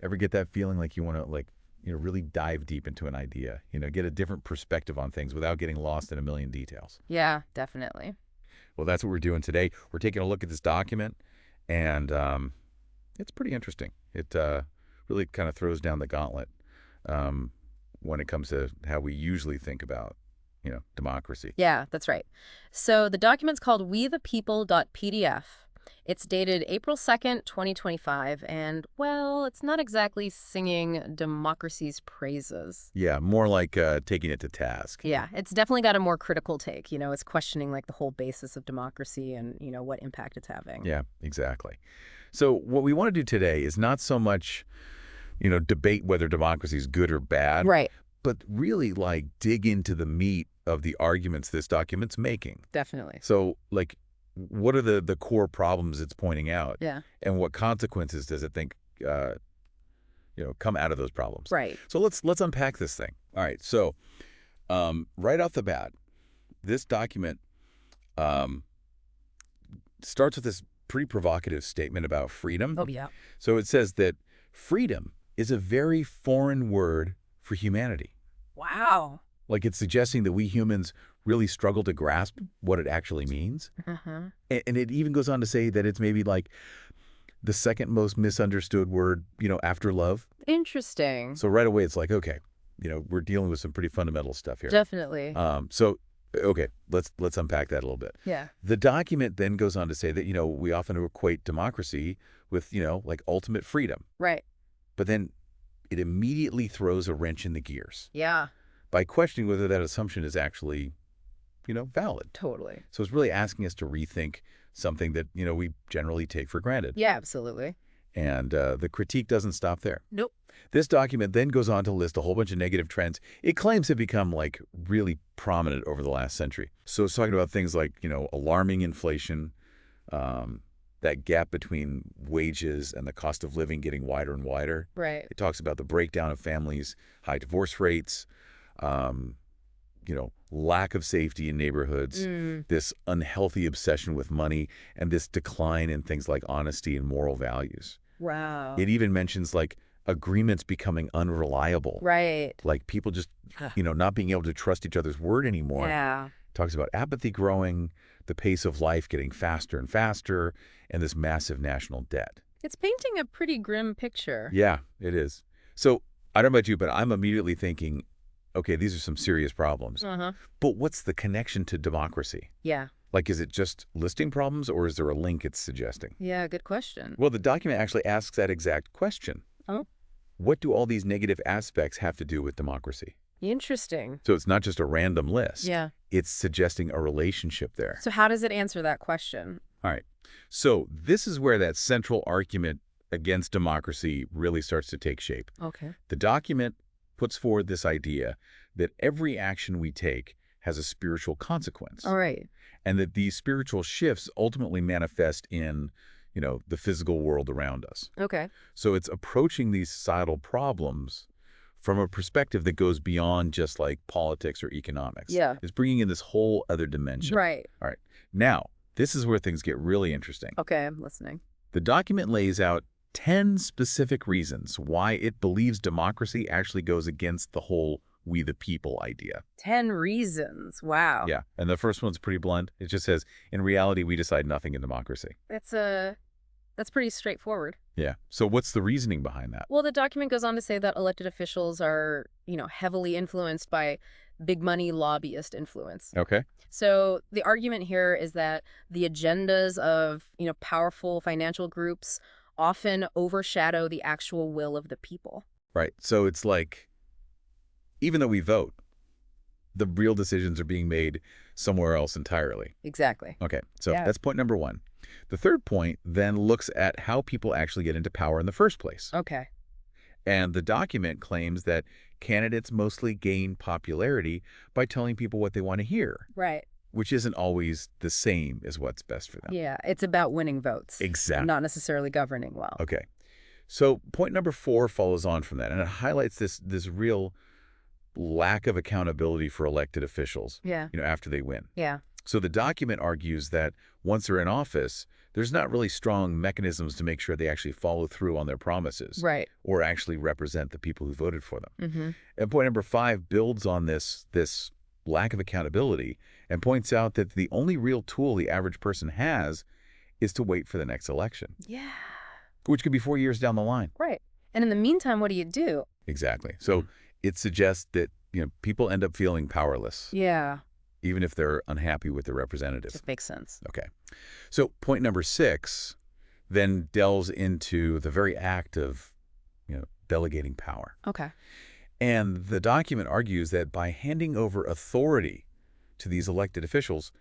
Ever get that feeling like you want to really dive deep into an idea, get a different perspective on things without getting lost in a million details? Yeah, definitely. Well, that's what we're doing today. We're taking a look at this document, and it's pretty interesting. It really kind of throws down the gauntlet um, when it comes to how we usually think about, democracy. Yeah, that's right. So the document's called WeThePeople.pdf. It's dated April 2nd, 2025, and, well, it's not exactly singing democracy's praises. Yeah, more like taking it to task. Yeah, it's definitely got a more critical take. It's questioning like the whole basis of democracy and, what impact it's having. Yeah, exactly. So what we want to do today is not so much, debate whether democracy is good or bad, Right, but really dig into the meat of the arguments this document's making. definitely. So what are the core problems it's pointing out, Yeah, and what consequences does it think come out of those problems? right. So let's unpack this thing. All right. So right off the bat, this document um, starts with this pretty provocative statement about freedom. Oh, yeah. So it says that freedom is a very foreign word for humanity. Wow. Like it's suggesting that we humans really struggle to grasp what it actually means. Uh-huh. And it even goes on to say that it's maybe like the second most misunderstood word, after love. Interesting. So right away it's like, okay, we're dealing with some pretty fundamental stuff here. Definitely. Okay, let's unpack that a little bit. Yeah. The document then goes on to say that, we often equate democracy with, like ultimate freedom. Right. But then it immediately throws a wrench in the gears Yeah, by questioning whether that assumption is actually, valid. totally. So it's really asking us to rethink something that, we generally take for granted. Yeah, absolutely. And the critique doesn't stop there. Nope. This document then goes on to list a whole bunch of negative trends it claims have become really prominent over the last century. So it's talking about things like, alarming inflation, that gap between wages and the cost of living getting wider and wider. Right. It talks about the breakdown of families, high divorce rates, lack of safety in neighborhoods, this unhealthy obsession with money, and this decline in things like honesty and moral values. Wow. It even mentions agreements becoming unreliable. Right. Like people just, not being able to trust each other's word anymore. Yeah. Talks about apathy growing, the pace of life getting faster and faster, and this massive national debt. It's painting a pretty grim picture. Yeah, it is. So I don't know about you, but I'm immediately thinking, okay, these are some serious problems. Uh-huh. But what's the connection to democracy? Yeah. Is it just listing problems, or is there a link it's suggesting? Yeah, good question. Well, the document actually asks that exact question. Oh, What do all these negative aspects have to do with democracy? interesting. So it's not just a random list. Yeah. It's suggesting a relationship there. So how does it answer that question? All right. So this is where that central argument against democracy really starts to take shape. Okay. The document puts forward this idea that every action we take has a spiritual consequence, All right. and that these spiritual shifts ultimately manifest in, the physical world around us. Okay. So it's approaching these societal problems from a perspective that goes beyond just politics or economics. Yeah. It's bringing in this whole other dimension. Right. All right. Now, this is where things get really interesting. Okay, I'm listening. The document lays out 10 specific reasons why it believes democracy actually goes against the whole we the people idea. 10 reasons. Wow. Yeah. And the first one's pretty blunt. It just says, in reality, we decide nothing in democracy. That's pretty straightforward. Yeah. So what's the reasoning behind that? Well, the document goes on to say that elected officials are, heavily influenced by big money lobbyist influence. Okay. So the argument here is that the agendas of, powerful financial groups often overshadow the actual will of the people. Right. So it's even though we vote, the real decisions are being made somewhere else entirely. Exactly. Okay. So Yeah. that's point number one. The third point then looks at how people actually get into power in the first place. Okay. And the document claims that candidates mostly gain popularity by telling people what they want to hear, Right. which isn't always the same as what's best for them. Yeah, it's about winning votes. Exactly. Not necessarily governing well. Okay. So point number 4 follows on from that, and it highlights this real lack of accountability for elected officials, Yeah. after they win. Yeah. So the document argues that once they're in office, there's not really strong mechanisms to make sure they actually follow through on their promises Right. or actually represent the people who voted for them. Mm-hmm. And point number 5 builds on this lack of accountability and points out that the only real tool the average person has is to wait for the next election, Yeah. which could be 4 years down the line. Right. And in the meantime, what do you do? Exactly. So it suggests that, people end up feeling powerless, Yeah. even if they're unhappy with their representatives. It makes sense. Okay. So point number 6 then delves into the very act of, delegating power. Okay. And the document argues that by handing over authority to these elected officials,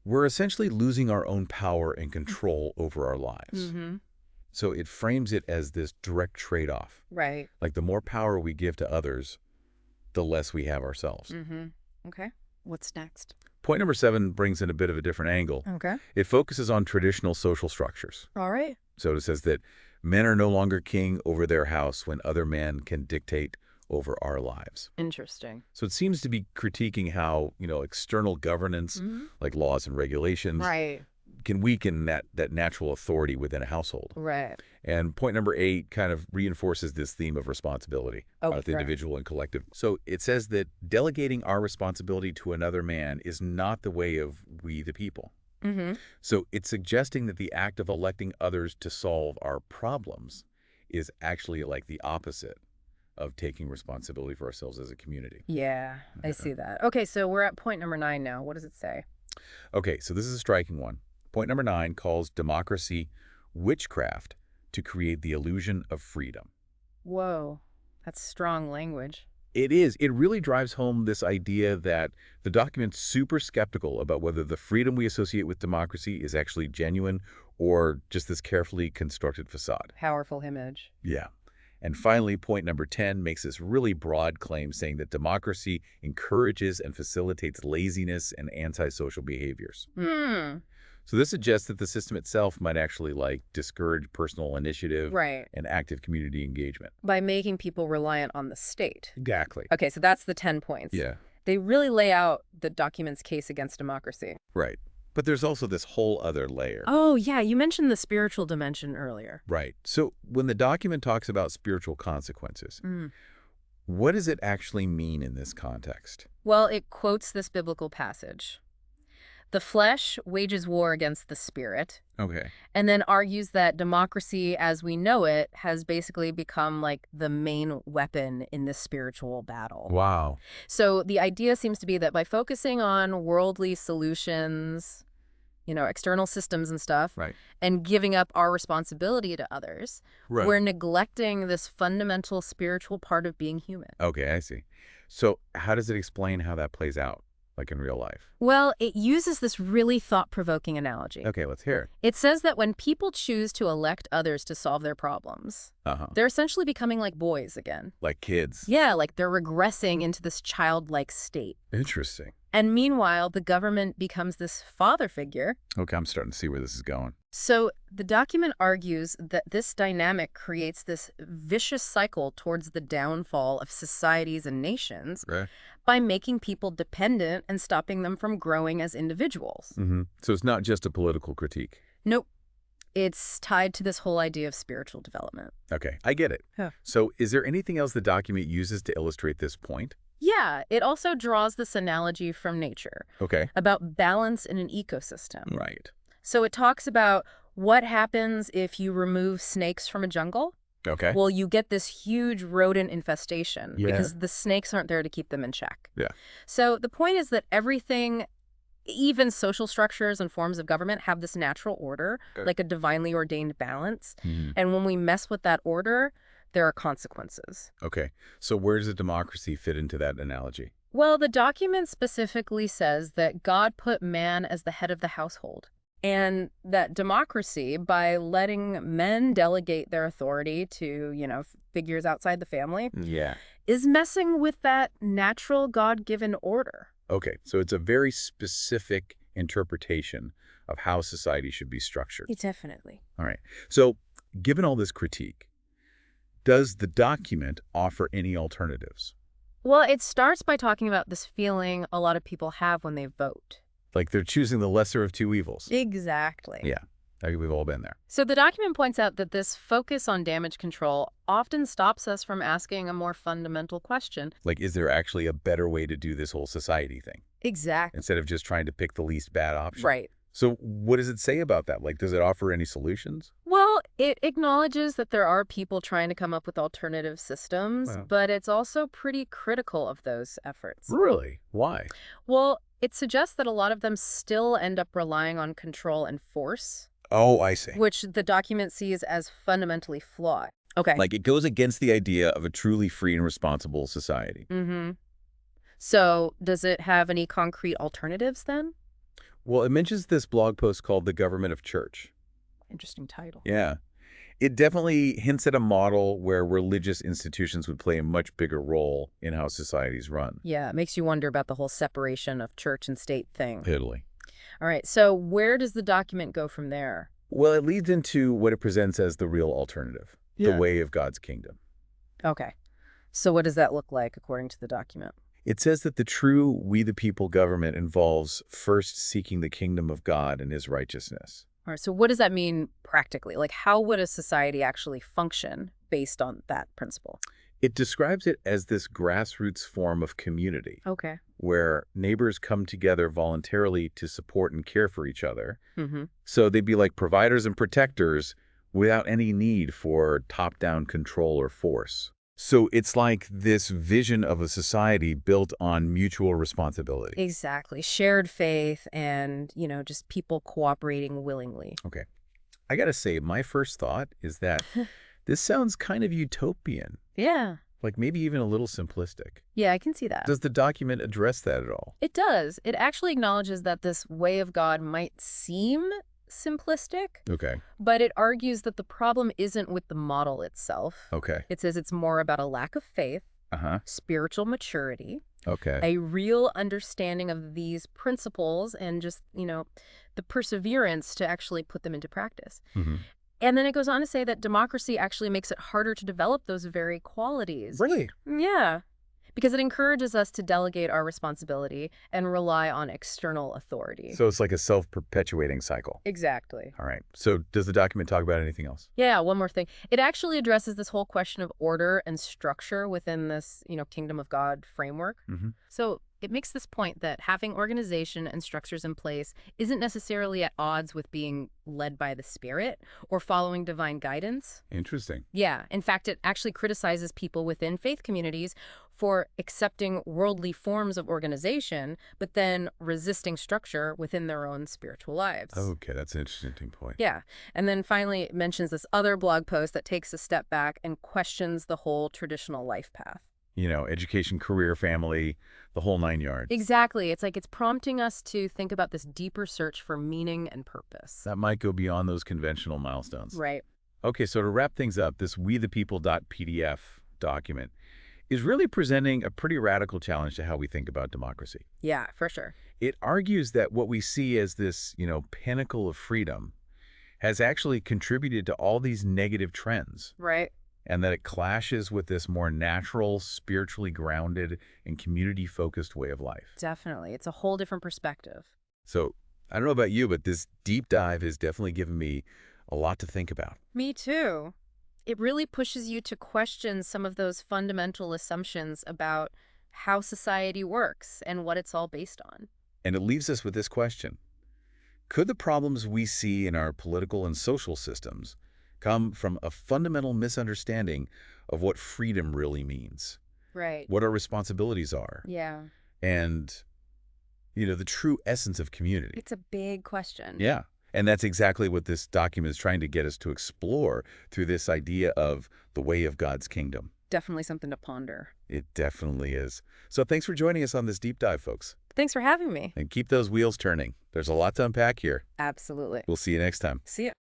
we're essentially losing our own power and control over our lives. Mm-hmm. So it frames it as this direct trade-off. Right. Like the more power we give to others, the less we have ourselves. Mm-hmm. Okay. What's next? Point number 7 brings in a bit of a different angle. Okay. It focuses on traditional social structures. All right. So it says that men are no longer king over their house when other men can dictate over our lives. Interesting. So it seems to be critiquing how, external governance, Mm-hmm. like laws and regulations, Right. can weaken that natural authority within a household. Right. And point number 8 kind of reinforces this theme of responsibility, both right. individual and collective. So it says that delegating our responsibility to another man is not the way of we the people. Mm-hmm. So it's suggesting that the act of electing others to solve our problems is actually like the opposite of taking responsibility for ourselves as a community. Yeah, I see that. Okay, so we're at point number 9 now. What does it say? Okay, so this is a striking one. Point number 9 calls democracy witchcraft to create the illusion of freedom. Whoa, that's strong language. It is. It really drives home this idea that the document's super skeptical about whether the freedom we associate with democracy is actually genuine or just this carefully constructed facade. Powerful image. Yeah. And finally, point number 10 makes this really broad claim saying that democracy encourages and facilitates laziness and antisocial behaviors. Hmm. So this suggests that the system itself might actually discourage personal initiative Right. and active community engagement. By making people reliant on the state. Exactly. Okay, so that's the 10 points. Yeah. They really lay out the document's case against democracy. Right. But there's also this whole other layer. Oh, yeah, you mentioned the spiritual dimension earlier. Right. So when the document talks about spiritual consequences, Mm. what does it actually mean in this context? Well, it quotes this biblical passage. The flesh wages war against the spirit, Okay. and then argues that democracy as we know it has basically become like the main weapon in this spiritual battle. Wow. So the idea seems to be that by focusing on worldly solutions, external systems and stuff, Right. and giving up our responsibility to others, Right. we're neglecting this fundamental spiritual part of being human. Okay, I see. So how does it explain how that plays out, like in real life? Well, it uses this really thought-provoking analogy. Okay, let's hear it. It says that when people choose to elect others to solve their problems, Uh-huh. they're essentially becoming like boys again. Like kids. Yeah, like they're regressing into this childlike state. Interesting. And meanwhile, the government becomes this father figure. Okay, I'm starting to see where this is going. So the document argues that this dynamic creates this vicious cycle towards the downfall of societies and nations Right. by making people dependent and stopping them from growing as individuals. Mm-hmm. So it's not just a political critique. Nope. It's tied to this whole idea of spiritual development. Okay, I get it. Huh. So is there anything else the document uses to illustrate this point? Yeah, it also draws this analogy from nature Okay. about balance in an ecosystem. Right. So it talks about what happens if you remove snakes from a jungle. Okay. Well, you get this huge rodent infestation Yeah. because the snakes aren't there to keep them in check. Yeah. So the point is that everything, even social structures and forms of government, have this natural order, Okay. like a divinely ordained balance. Mhm. And when we mess with that order, there are consequences. Okay. So where does a democracy fit into that analogy? Well, the document specifically says that God put man as the head of the household. And that democracy, by letting men delegate their authority to, figures outside the family, Yeah. is messing with that natural God-given order. Okay. So it's a very specific interpretation of how society should be structured. Definitely. All right. So given all this critique, does the document offer any alternatives? Well, it starts by talking about this feeling a lot of people have when they vote. Like they're choosing the lesser of two evils. Exactly. Yeah. We've all been there. So the document points out that this focus on damage control often stops us from asking a more fundamental question. Like, is there actually a better way to do this whole society thing Exactly. instead of just trying to pick the least bad option? Right. So what does it say about that? Like, does it offer any solutions? Well, it acknowledges that there are people trying to come up with alternative systems, Wow. but it's also pretty critical of those efforts. Really? Why? Well, it suggests that a lot of them still end up relying on control and force, Oh, I see. which the document sees as fundamentally flawed. Okay. Like, it goes against the idea of a truly free and responsible society. Mm-hmm. So does it have any concrete alternatives then? Well, it mentions this blog post called The Government of Church. Interesting title. Yeah. It definitely hints at a model where religious institutions would play a much bigger role in how societies run. Yeah, it makes you wonder about the whole separation of church and state thing. Totally. All right, so where does the document go from there? Well, it leads into what it presents as the real alternative, the way of God's kingdom. Okay. So what does that look like according to the document? It says that the true we the people government involves first seeking the kingdom of God and his righteousness. All right, so what does that mean practically? Like, how would a society actually function based on that principle? It describes it as this grassroots form of community Okay. where neighbors come together voluntarily to support and care for each other. Mm-hmm. So they'd be like providers and protectors without any need for top-down control or force. So it's like this vision of a society built on mutual responsibility. Exactly. Shared faith and, just people cooperating willingly. Okay. I gotta say, my first thought is that this sounds kind of utopian, Yeah. like maybe even a little simplistic. Yeah, I can see that. Does the document address that at all? It does. It actually acknowledges that this way of God might seem simplistic, Okay. but it argues that the problem isn't with the model itself. Okay. It says it's more about a lack of faith, Uh-huh. spiritual maturity, Okay. a real understanding of these principles, and just, the perseverance to actually put them into practice. Mm-hmm. And then it goes on to say that democracy actually makes it harder to develop those very qualities. Really? Yeah. Because it encourages us to delegate our responsibility and rely on external authority. So it's like a self-perpetuating cycle. Exactly. All right. So does the document talk about anything else? Yeah, one more thing. It actually addresses this whole question of order and structure within this, Kingdom of God framework. Mm-hmm. So it makes this point that having organization and structures in place isn't necessarily at odds with being led by the Spirit or following divine guidance. Interesting. Yeah. In fact, it actually criticizes people within faith communities for accepting worldly forms of organization, but then resisting structure within their own spiritual lives. Okay, that's an interesting point. Yeah. And then finally, it mentions this other blog post that takes a step back and questions the whole traditional life path. Education, career, family, the whole 9 yards. Exactly. It's like it's prompting us to think about this deeper search for meaning and purpose. That might go beyond those conventional milestones. Right. Okay, so to wrap things up, this WeThePeople.pdf document is really presenting a pretty radical challenge to how we think about democracy. Yeah, for sure. It argues that what we see as this, pinnacle of freedom has actually contributed to all these negative trends, Right. and that it clashes with this more natural, spiritually grounded, and community-focused way of life. Definitely. It's a whole different perspective. So I don't know about you, but this deep dive has definitely given me a lot to think about. Me too. It really pushes you to question some of those fundamental assumptions about how society works and what it's all based on. And it leaves us with this question. Could the problems we see in our political and social systems come from a fundamental misunderstanding of what freedom really means, Right. what our responsibilities are, Yeah. and, the true essence of community? It's a big question. Yeah. And that's exactly what this document is trying to get us to explore through this idea of the way of God's kingdom. Definitely something to ponder. It definitely is. So thanks for joining us on this deep dive, folks. Thanks for having me. And keep those wheels turning. There's a lot to unpack here. Absolutely. We'll see you next time. See ya.